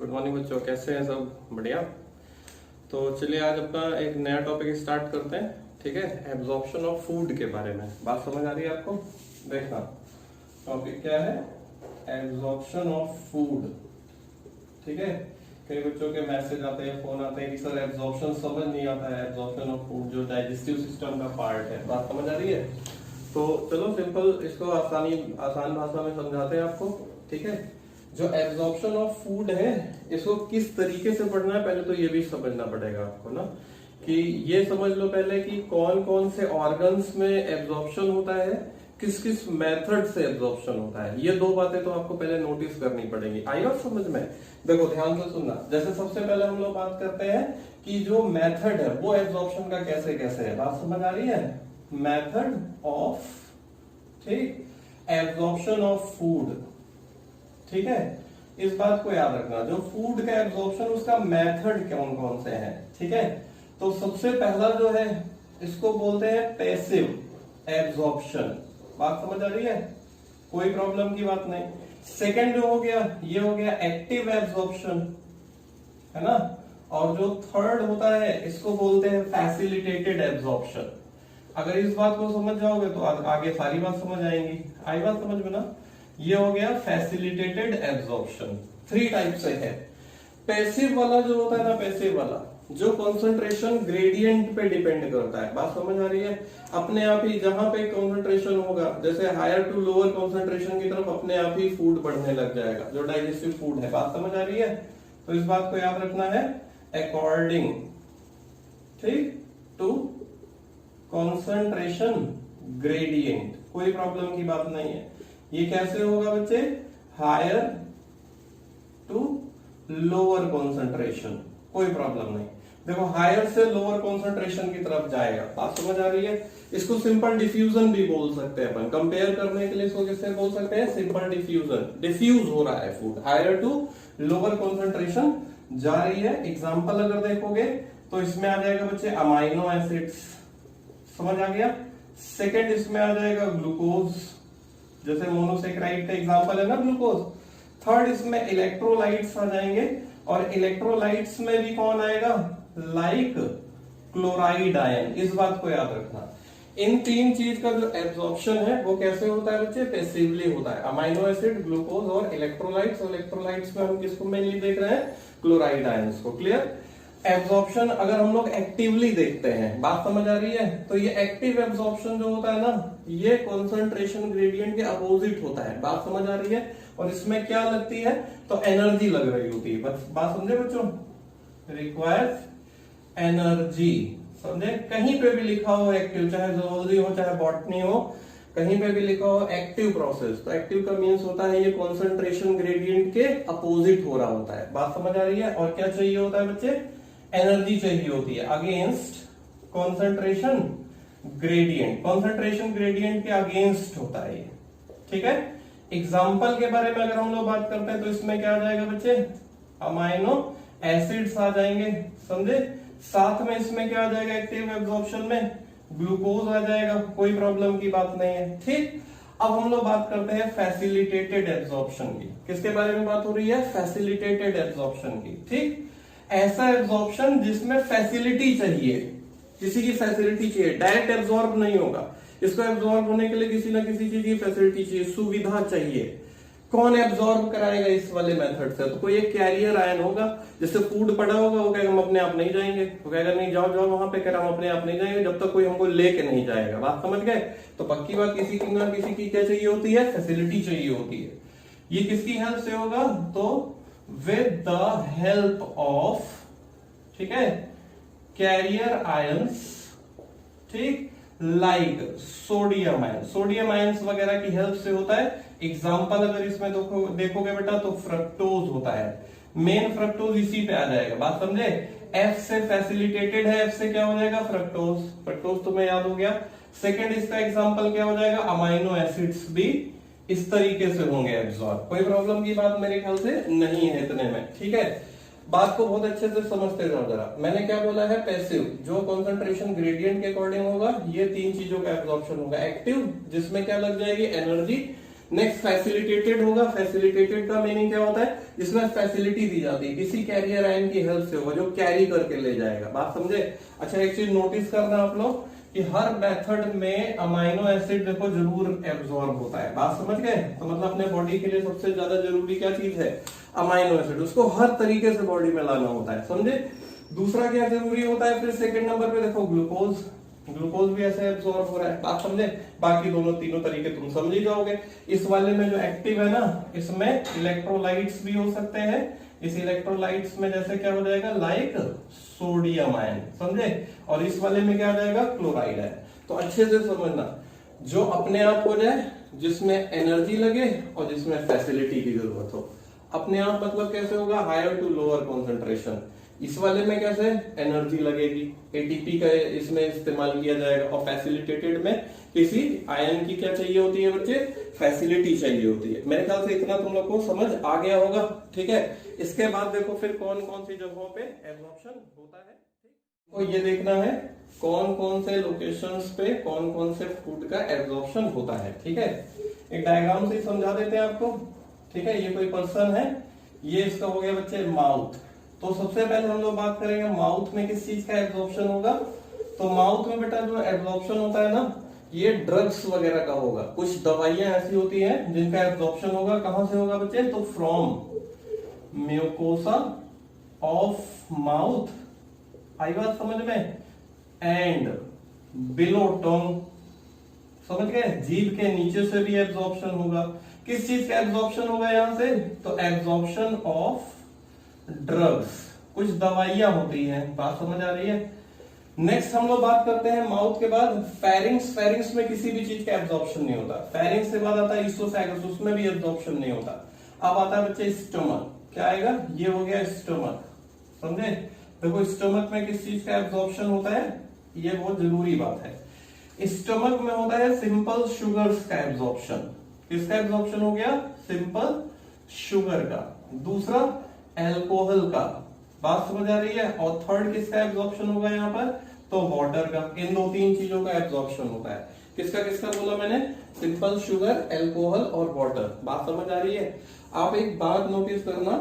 Good morning बच्चों, कैसे हैं सब? बढ़िया। तो चलिए आज अपना एक नया टॉपिक स्टार्ट करते हैं। ठीक है, एब्जॉर्प्शन ऑफ फूड के बारे में। बात समझ आ रही है आपको? देखना टॉपिक क्या है, एब्जॉर्प्शन ऑफ फूड। ठीक है, कई बच्चों के मैसेज आते हैं, फोन आते हैं कि सर एब्जॉर्प्शन समझ नहीं आता है, एब्जॉर्प्शन ऑफ फूड जो डाइजेस्टिव सिस्टम का पार्ट है। बात समझ आ रही है? तो चलो सिंपल इसको आसान भाषा में समझाते हैं आपको। ठीक है, जो एब्जॉर्प्शन ऑफ फूड है इसको किस तरीके से पढ़ना है, पहले तो ये भी समझना पड़ेगा आपको ना, कि ये समझ लो पहले कि कौन कौन से ऑर्गन्स में एब्जॉर्प्शन होता है, किस किस मेथड से एब्जॉर्प्शन होता है। ये दो बातें तो आपको पहले नोटिस करनी पड़ेगी। आई बात समझ में? देखो ध्यान से सुनना। जैसे सबसे पहले हम लोग बात करते हैं कि जो मेथड है वो एब्जॉर्प्शन का कैसे कैसे है। बात समझ आ रही है? मेथड ऑफ, ठीक, एब्जॉर्प्शन ऑफ फूड। ठीक है, इस बात को याद रखना, जो फूड का एब्जॉर्प्शन उसका मेथड कौन कौन से हैं। ठीक है, तो सबसे पहला जो है इसको बोलते हैं पैसिव एब्जॉर्प्शन। बात समझ आ रही है? कोई प्रॉब्लम की बात नहीं। सेकंड जो हो गया ये हो गया एक्टिव एब्जॉर्प्शन, है ना। और जो थर्ड होता है इसको बोलते हैं फैसिलिटेटेड एब्जॉर्प्शन। अगर इस बात को समझ जाओगे तो आगे सारी बात समझ आएंगी। आई बात समझ में ना? ये हो गया फैसिलिटेटेड एब्जॉर्प्शन। थ्री टाइप से है। पैसिव वाला जो होता है ना, पैसिव वाला जो कंसंट्रेशन ग्रेडियंट पे डिपेंड करता है। बात समझ आ रही है? अपने आप ही जहां पे कंसंट्रेशन होगा, जैसे हायर टू लोअर कंसंट्रेशन की तरफ अपने आप ही फूड बढ़ने लग जाएगा, जो डाइजेस्टिव फूड है। बात समझ आ रही है? तो इस बात को याद रखना है, अकॉर्डिंग, ठीक, टू कंसंट्रेशन ग्रेडियंट। कोई प्रॉब्लम की बात नहीं है। ये कैसे होगा बच्चे? हायर टू लोअर कंसंट्रेशन, कोई प्रॉब्लम नहीं। देखो हायर से लोअर कंसंट्रेशन की तरफ जाएगा। बात समझ आ रही है? इसको सिंपल डिफ्यूजन भी बोल सकते हैं अपन। कंपेयर करने के लिए इसको किससे बोल सकते हैं? Simple diffusion. डिफ्यूज हो रहा है food, higher to lower concentration जा रही है। एग्जांपल अगर देखोगे तो इसमें आ जाएगा बच्चे अमाइनो एसिड्स, समझ आ गया। सेकंड इसमें आ जाएगा ग्लूकोज, जैसे मोनोसेक्राइड का एग्जांपल है ना ग्लूकोज। थर्ड इसमें इलेक्ट्रोलाइट्स आ जाएंगे, और इलेक्ट्रोलाइट्स में भी कौन आएगा? Like chloride ion. इस बात को याद रखना। इन तीन चीज का जो एब्जॉर्प्शन है वो कैसे होता है बच्चे? पैसिवली होता है। अमाइनो एसिड, ग्लूकोज और इलेक्ट्रोलाइट्स। इलेक्ट्रोलाइट्स में हम किसको मेनली देख रहे हैं? क्लोराइड आयंस को। क्लियर? एब्जॉर्प्शन अगर हम लोग एक्टिवली देखते हैं, बात समझ आ रही है, तो ये एक्टिव एब्जॉर्प्शन जो होता है ना, ये कंसंट्रेशन ग्रेडियंट के अपोजिट होता है। बात समझ आ रही है? और इसमें क्या लगती है? तो एनर्जी लग रही होती है। बात समझे बच्चों? Requires energy. समझे? कहीं पे भी लिखा हो एक्टिव, चाहे जूलॉजी हो चाहे बॉटनी हो, कहीं पे भी लिखा हो एक्टिव प्रोसेस, तो एक्टिव का मीन्स होता है ये कंसंट्रेशन ग्रेडियंट के अपोजिट हो रहा होता है। बात समझ आ रही है? और क्या चाहिए होता है बच्चे? एनर्जी चाहिए होती है against concentration gradient. Concentration gradient के अगेंस्ट होता है ये। ठीक है, एग्जाम्पल के बारे में अगर हम लोग बात करते हैं तो इसमें क्या आ जाएगा बच्चे? अमाइनो एसिड्स आ जाएंगे, समझे। साथ में इसमें क्या आ जाएगा? एक्टिव एब्जॉर्प्शन में ग्लूकोज आ जाएगा। कोई प्रॉब्लम की बात नहीं है। ठीक, अब हम लोग बात करते हैं फैसिलिटेटेड एब्जॉर्प्शन की। किसके बारे में बात हो रही है? फैसिलिटेटेड एब्जॉर्प्शन की। ठीक, ऐसा एब्जॉर्प्शन जिसमें फैसिलिटी चाहिए, किसी की फैसिलिटी चाहिए, डायरेक्ट एब्जॉर्ब नहीं होगा। इसको एब्जॉर्ब होने के लिए किसी ना किसी चीज की फैसिलिटी चाहिए, सुविधा चाहिए। कौन एब्जॉर्ब कराएगा इस वाले मेथड से? तो कोई एक कैरियर आयन होगा, जिससे फूड पड़ा होगा, वो कहेगा हम अपने आप नहीं जाएंगे। वो कहेगा नहीं जाओ जाओ वहां पे, कह रहा हम अपने आप नहीं जाएंगे जब तक कोई हमको लेके नहीं जाएगा। बात समझ गए? तो पक्की बात, किसी की ना किसी की क्या चाहिए होती है? फैसिलिटी चाहिए होती है। ये किसकी हेल्प से होगा? तो with the help of, ठीक है, कैरियर आयंस, ठीक, like sodium ion. Sodium ions वगैरह की हेल्प से होता है। एग्जांपल अगर इसमें देखोगे बेटा तो फ्रक्टोज होता है। मेन फ्रक्टोज इसी पे आ जाएगा। बात समझे? एफ से फैसिलिटेटेड है, एफ से क्या हो जाएगा? फ्रक्टोज। फ्रक्टोज तुम्हें याद हो गया। सेकंड इसका एग्जांपल क्या हो जाएगा? अमाइनो एसिड्स भी इस तरीके से होंगे एब्जॉर्ब। कोई प्रॉब्लम की बात मेरे ख्याल से नहीं है इतने में। ठीक है, बात को बहुत अच्छे से समझते जाओ जरा। मैंने क्या बोला है? पैसिव, जो कंसंट्रेशन ग्रेडियंट के अकॉर्डिंग होगा, ये तीन चीजों का एब्जॉर्प्शन होगा। एक्टिव, जिसमें क्या लग जाएगी? एनर्जी। नेक्स्ट फैसिलिटेटेड होगा। फैसिलिटेटेड का मीनिंग क्या होता है, जिसमें फैसिलिटी दी जाती है, किसी कैरियर आयन की हेल्प से होगा, जो कैरी करके ले जाएगा। बात समझे? अच्छा, एक चीज नोटिस करना आप लोग कि हर मेथड में अमाइनो एसिड देखो जरूर एब्जॉर्ब होता है। बात समझ गए? तो मतलब अपने बॉडी के लिए सबसे ज्यादा जरूरी क्या चीज है, अमाइनो एसिड। उसको हर तरीके से बॉडी में लाना होता है, समझे? दूसरा क्या जरूरी होता है, फिर सेकंड नंबर पे देखो ग्लूकोज। ग्लूकोज भी ऐसे एब्जॉर्ब हो रहा है। बात समझे? बाकी दोनों तीनों तरीके तुम समझ ही जाओगे। इस वाले में जो एक्टिव है ना, इसमें इलेक्ट्रोलाइट्स भी हो सकते हैं। इस इलेक्ट्रोलाइट्स में जैसे क्या हो जाएगा, लाइक सोडियम आयन, समझे? और इस वाले में क्या आ जाएगा, क्लोराइड है। तो अच्छे से समझना, जो अपने आप हो जाए, जिसमें एनर्जी लगे और जिसमें फैसिलिटी की जरूरत हो। अपने आप मतलब कैसे होगा, हायर टू लोअर कॉन्सेंट्रेशन। इस वाले में कैसे, एनर्जी लगेगी, एटीपी का इसमें इस्तेमाल किया जाएगा। और फैसिलिटेटेड में किसी आयन की क्या चाहिए होती है बच्चे, फैसिलिटी चाहिए होती है। मेरे ख्याल से इतना तुम लोग को समझ आ गया होगा, ठीक है? इसके बाद देखो फिर कौन कौन सी जगहों पे एब्जॉर्प्शन होता है। तो ये देखना है कौन कौन से लोकेशंस पे कौन कौन से फूड का एब्जॉर्प्शन होता है, ठीक है? एक डायग्राम से समझा देते हैं आपको, ठीक है? ये कोई पर्सन है, ये इसका हो गया बच्चे माउथ। तो सबसे पहले हम लोग बात करेंगे माउथ में किस चीज का एब्जॉर्प्शन होगा। तो माउथ में बेटा जो एब्जॉर्प्शन होता है ना, ये ड्रग्स वगैरह का होगा। कुछ दवाइयां ऐसी होती हैं जिनका एब्जॉर्प्शन होगा। कहां से होगा बच्चे, तो फ्रॉम म्यूकोसा ऑफ माउथ, आई बात समझ में, एंड बिलो टंग, समझ गए? जीभ के नीचे से भी एब्जॉर्प्शन होगा। किस चीज का एब्जॉर्प्शन होगा यहां से, तो एब्जॉर्प्शन ऑफ ड्रग्स, कुछ दवाइयां होती हैं। बात समझ आ रही है? नेक्स्ट हम लोग बात करते हैं माउथ के बाद फेरिंग्स। फेरिंग्स में किसी भी चीज का एब्जॉर्प्शन नहीं होता। फेरिंग्स के बाद आता है इसोफेगस, उसमें भी एब्जॉर्प्शन नहीं होता। अब आता है बच्चे स्टमक, क्या आएगा, ये हो गया स्टमक, समझे? देखो स्टमक में किस चीज का एब्जॉर्प्शन होता है, ये बहुत जरूरी बात है। स्टमक में होता है सिंपल शुगर्स का एब्जॉर्प्शन। किसका एब्जॉर्प्शन हो गया, सिंपल शुगर का। दूसरा एल्कोहल का। बात समझ आ रही है? और थर्ड किसका एब्जॉर्प्शन होगा यहाँ पर, तो वाटर का। इन दो तीन चीजों का एब्जॉर्प्शन होता है। किसका किसका बोला मैंने, सिंपल शुगर, एल्कोहल और वाटर। बात समझ आ रही है? आप एक बात नोटिस करना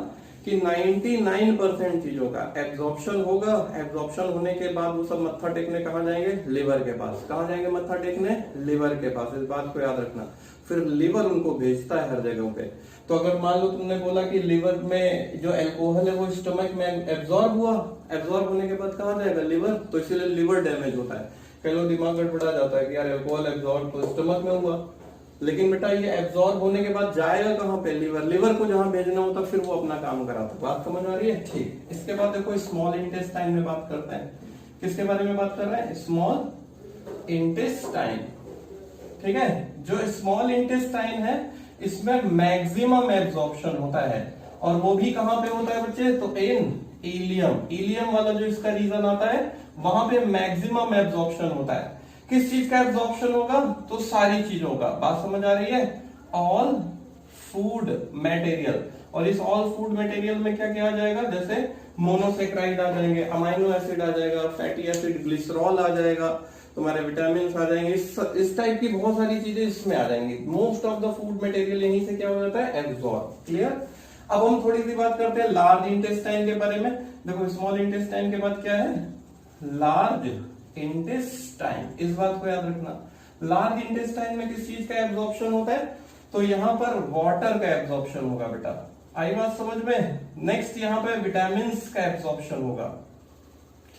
कि 99% चीजों का एब्जॉर्प्शन होगा। एब्जॉर्प्शन होने के बाद वो सब मत्था टेकने कहाँ जाएंगे, लिवर के पास। कहाँ जाएंगे मत्था टेकने, लिवर के पास। इस बात को याद रखना। फिर लिवर उनको भेजता है हर जगह पे। तो अगर मान लो तुमने बोला कि लिवर में जो एल्कोहल है वो स्टमक में एब्जॉर्ब हुआ, एब्जॉर्ब होने के बाद कहाँ जाएगा, लिवर। तो इसीलिए लिवर डैमेज होता है। कई लोग दिमाग गड़बड़ा जाता है कि यार एल्कोहल एब्जॉर्ब तो स्टमक में हुआ, लेकिन बेटा ये एब्जॉर्ब होने के बाद जाएगा कहां पे, लिवर। लिवर को जहां भेजना होता फिर वो अपना काम कराता। बात समझ आ रही है? ठीक। इसके बाद देखो स्मॉल इंटेस्टाइन में बात करते हैं। किसके बारे में बात कर रहे हैं, स्मॉल इंटेस्टाइन, ठीक है? जो स्मॉल इंटेस्टाइन है इसमें मैक्सिमम एब्जॉर्प्शन होता है। और वो भी कहां पे होता है बच्चे, तो इन इलियम। इलियम वाला जो इसका रीजन आता है वहां पे मैक्सिमम एब्जॉर्प्शन होता है। किस चीज का एब्जॉर्प्शन होगा, तो सारी चीजों का। बात समझ आ रही है? All food material. और इस ऑल फूड मटेरियल में क्या क्या आ जाएगा, जैसे मोनोसेक्राइड आ जाएंगे, अमाइनो एसिड आ जाएगा, फैटी एसिड, ग्लिसरॉल आ जाएगा, तुम्हारे विटामिन आ जाएंगे। इस टाइप की बहुत सारी चीजें इसमें आ जाएंगी। Most of the food material यहीं से क्या हो जाता है, एब्जॉर्ब। क्लियर? अब हम थोड़ी सी बात करते हैं लार्ज इंटेस्टाइन के बारे में। देखो स्मॉल इंटेस्टाइन के बाद क्या है, लार्ज इंटेस्टाइन। इस बात को याद रखना। लार्ज इंटेस्टाइन में किस चीज का एब्जॉर्प्शन होता है, तो यहां पर वाटर का एब्जॉर्प्शन होगा बेटा। आई बात समझ में? नेक्स्ट यहां पे विटामिन का एब्जॉर्प्शन होगा,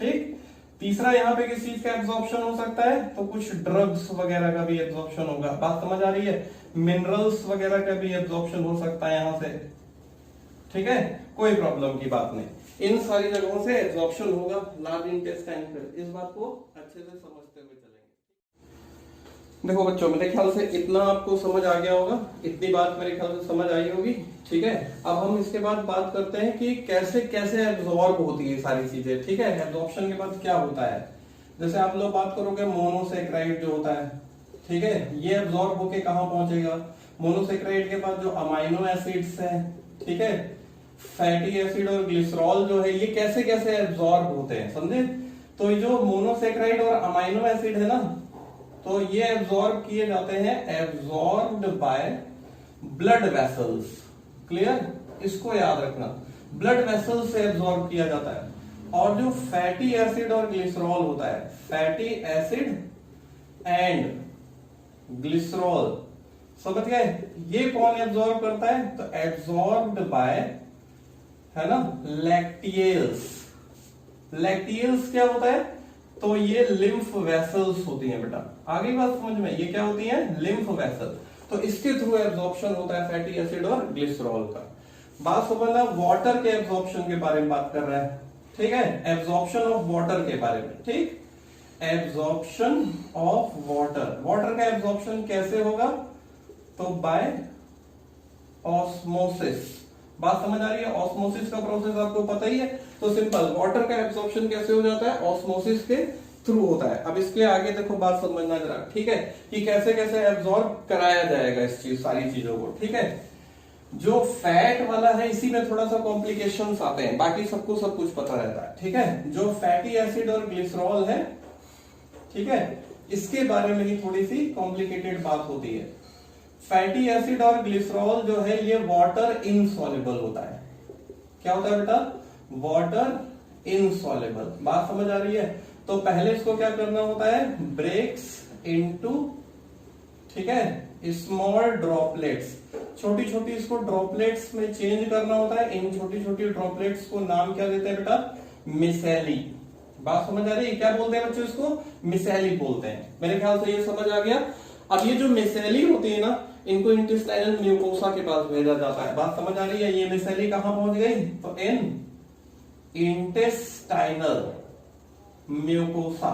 ठीक। तीसरा यहां पे किस चीज का एब्जॉर्प्शन हो सकता है, तो कुछ ड्रग्स वगैरह का भी एब्जॉर्प्शन होगा। बात समझ आ रही है? मिनरल्स वगैरह का भी एब्जॉर्प्शन हो सकता है यहां से, ठीक है? कोई प्रॉब्लम की बात नहीं। इन सारी जगहों से एब्जॉर्प्शन होगा लार्ज इंटेस्टाइन पे। इस बात को अच्छे से समझते हुए चलेंगे। देखो बच्चों, मेरे ख्याल से इतना आपको समझ आ गया होगा, इतनी बात मेरे ख्याल से समझ आई होगी, ठीक है? अब हम इसके बाद बात करते हैं कि कैसे कैसे एब्जॉर्ब होती है सारी चीजें, ठीक है? एब्जॉर्प्शन के बाद क्या होता है, जैसे आप लोग बात करोगे मोनोसेक्राइड जो होता है, ठीक है, ये एब्जॉर्ब होके कहां पहुंचेगा, मोनोसेक्राइड के बाद जो अमाइनो एसिड्स हैं, ठीक है, फैटी एसिड और ग्लिसरॉल जो है, ये कैसे कैसे एब्जॉर्ब होते हैं, समझे? तो ये जो मोनोसेक्राइड और अमाइनो एसिड है ना, तो ये एब्जॉर्ब किए जाते हैं, absorbed by blood vessels. Clear, इसको याद रखना, ब्लड वेसल्स से एब्जॉर्ब किया जाता है। और जो फैटी एसिड और ग्लिसरॉल होता है, फैटी एसिड एंड ग्लिसरॉल, समझ गए, ये कौन एब्जॉर्ब करता है? तो एब्जॉर्ब्ड बाय, है ना, लैक्टियल्स। लैक्टियल्स क्या होता है? तो ये लिम्फ वेसल्स होती हैं बेटा, आगे बात समझ में, ये क्या होती है? Lymph vessel. तो इसके थ्रू एब्जॉर्प्शन होता है फैटी एसिड और ग्लिसरॉल का। बात समझना, वाटर के एब्जॉर्प्शन के बारे में बात कर रहा है, ठीक है, एब्जॉर्प्शन ऑफ वाटर के बारे में, ठीक, एब्जॉर्प्शन ऑफ वाटर। वाटर का एब्जॉर्प्शन कैसे होगा? तो बाय ऑस्मोसिस। बात समझ आ रही है? ऑस्मोसिस का प्रोसेस आपको पता ही है। तो सिंपल, वाटर का एब्जॉर्प्शन कैसे हो जाता है? ऑस्मोसिस के थ्रू होता है। अब इसके आगे देखो, बात समझना जरा, ठीक है, कि कैसे कैसे एब्जॉर्ब कराया जाएगा इस चीज, सारी चीजों को, ठीक है। जो फैट वाला है इसी में थोड़ा सा कॉम्प्लिकेशंस आते हैं, बाकी सबको सब कुछ पता रहता है, ठीक है। जो फैटी एसिड और ग्लिसरॉल है, ठीक है, इसके बारे में ही थोड़ी सी कॉम्प्लिकेटेड बात होती है। फैटी एसिड और ग्लिसरॉल जो है ये वाटर इनसॉल्युबल होता है। क्या होता है बेटा? Water insoluble. बात समझ आ रही है? तो पहले इसको क्या करना होता है? ब्रेक्स इनटू, ठीक है, स्मॉल ड्रॉपलेट्स, छोटी छोटी इसको ड्रॉपलेट्स में चेंज करना होता है। इन छोटी छोटी ड्रॉपलेट्स को नाम क्या देते हैं बेटा? मिसेली। बात समझ आ रही है? क्या बोलते हैं बच्चों इसको? मिसेली बोलते हैं। मेरे ख्याल से ये समझ आ गया। अब ये जो मिसेली होती है ना, इनको इंटेस्टाइनल म्यूकोसा के पास भेजा जाता है। बात समझ आ रही है? ये मिसेली कहां पहुंच गई? तो इन इंटेस्टाइनल म्यूकोसा,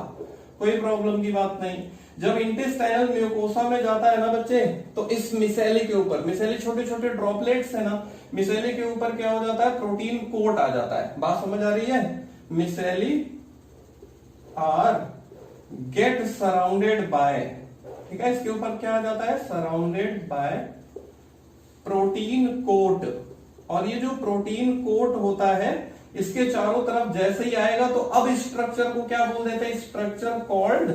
कोई प्रॉब्लम की बात नहीं। जब इंटेस्टाइनल म्यूकोसा में जाता है ना बच्चे, तो इस मिसेली के ऊपर, मिसेली छोटे छोटे ड्रॉपलेट्स है ना, मिसेली के ऊपर क्या हो जाता है? प्रोटीन कोट आ जाता है। बात समझ आ रही है? Micelles are get surrounded by, ठीक है, इसके ऊपर क्या आ जाता है? Surrounded by protein coat. और ये जो प्रोटीन कोट होता है, इसके चारों तरफ जैसे ही आएगा, तो अब इस स्ट्रक्चर को क्या बोल देते हैं? Structure called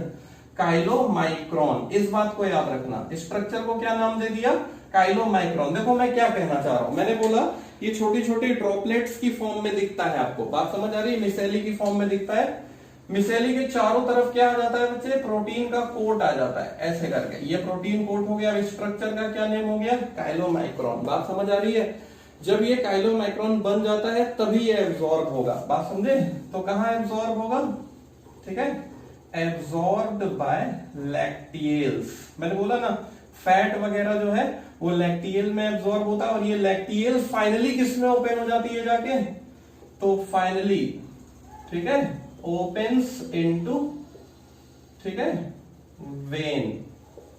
chylomicron. इस बात को याद रखना, स्ट्रक्चर को क्या नाम दे दिया? काइलोमाइक्रोन। देखो मैं क्या कहना चाह रहा हूं, मैंने बोला ये छोटी छोटी ड्रॉपलेट्स की फॉर्म में दिखता है आपको। बात समझ आ रही है? मिसेली की फॉर्म में दिखता है। मिसेली के चारों तरफ क्या आ जाता है बच्चे? प्रोटीन का कोट आ जाता है, ऐसे करके। ये प्रोटीन कोट हो गया। स्ट्रक्चर का क्या नेम हो गया? काइलोमाइक्रोन। बात समझ आ रही है? जब ये काइलोमाइक्रोन बन जाता है तभी ये एब्जॉर्ब होगा। बात समझे? तो कहां एब्जॉर्ब होगा? ठीक है, एब्जॉर्ब्ड बाय लैक्टियल्स। मैंने बोला ना, फैट वगैरह जो है वो लैक्टियल में एब्जॉर्ब होता है। और ये लैक्टियल फाइनली किस में ओपन हो जाती है जाके? तो फाइनली, ठीक है, ओपन्स इनटू, ठीक है, वेन।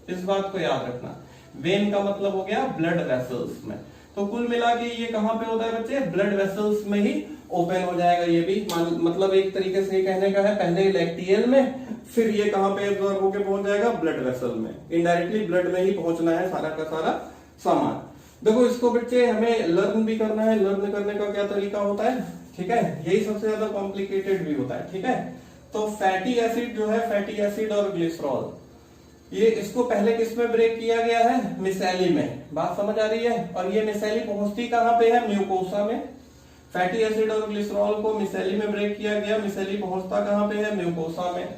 इस बात को याद रखना, वेन का मतलब हो गया ब्लड वेसल्स में। तो कुल मिला के ये कहां पे होता है बच्चे? ब्लड वेसल्स में ही ओपन हो जाएगा ये भी। मतलब एक तरीके से ये कहने का है, पहले लैक्टियल में, फिर ये कहां पे एब्जॉर्ब होकर पहुंच जाएगा? ब्लड वेसल में। इनडायरेक्टली ब्लड में ही पहुंचना है सारा का सारा सामान। देखो इसको बच्चे हमें लर्न भी करना है। लर्न करने का क्या तरीका होता है? ठीक है, यही सबसे ज्यादा कॉम्प्लिकेटेड भी होता है। ठीक है, तो फैटी एसिड जो है, फैटी एसिड और ग्लिसरॉल, ये इसको पहले किस में ब्रेक किया गया है? मिसेली में। बात समझ आ रही है? और ये मिसेली पहुंचती कहां पे है? म्यूकोसा में। फैटी एसिड और ग्लिसरॉल को मिसेली में ब्रेक किया गया, मिसेली पहुंचता कहां पे है? म्यूकोसा में।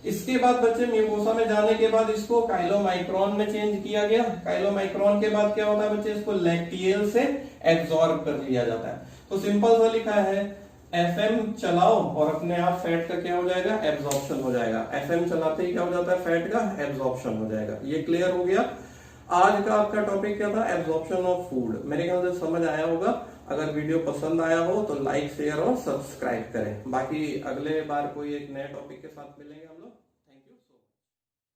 इसके बाद बच्चे म्यूकोसा में जाने के बाद इसको काइलोमाइक्रोन में चेंज किया गया। काइलोमाइक्रोन के बाद क्या होता है बच्चे? इसको लैक्टियल से एब्जॉर्ब कर लिया जाता है। तो सिंपल सा लिखा है, एफएम चलाओ और अपने आप फैट का क्या हो जाएगा? एब्जॉर्प्शन हो जाएगा। एफएम चलाते ही क्या हो जाता है? फैट का एब्जॉर्प्शन हो जाएगा। ये क्लियर हो गया। आज का आपका टॉपिक क्या था? Absorption of food. मेरे ख्याल से समझ आया होगा। अगर वीडियो पसंद आया हो तो लाइक, शेयर और सब्सक्राइब करें। बाकी अगले बार कोई एक नए टॉपिक के साथ मिलेंगे हम लोग।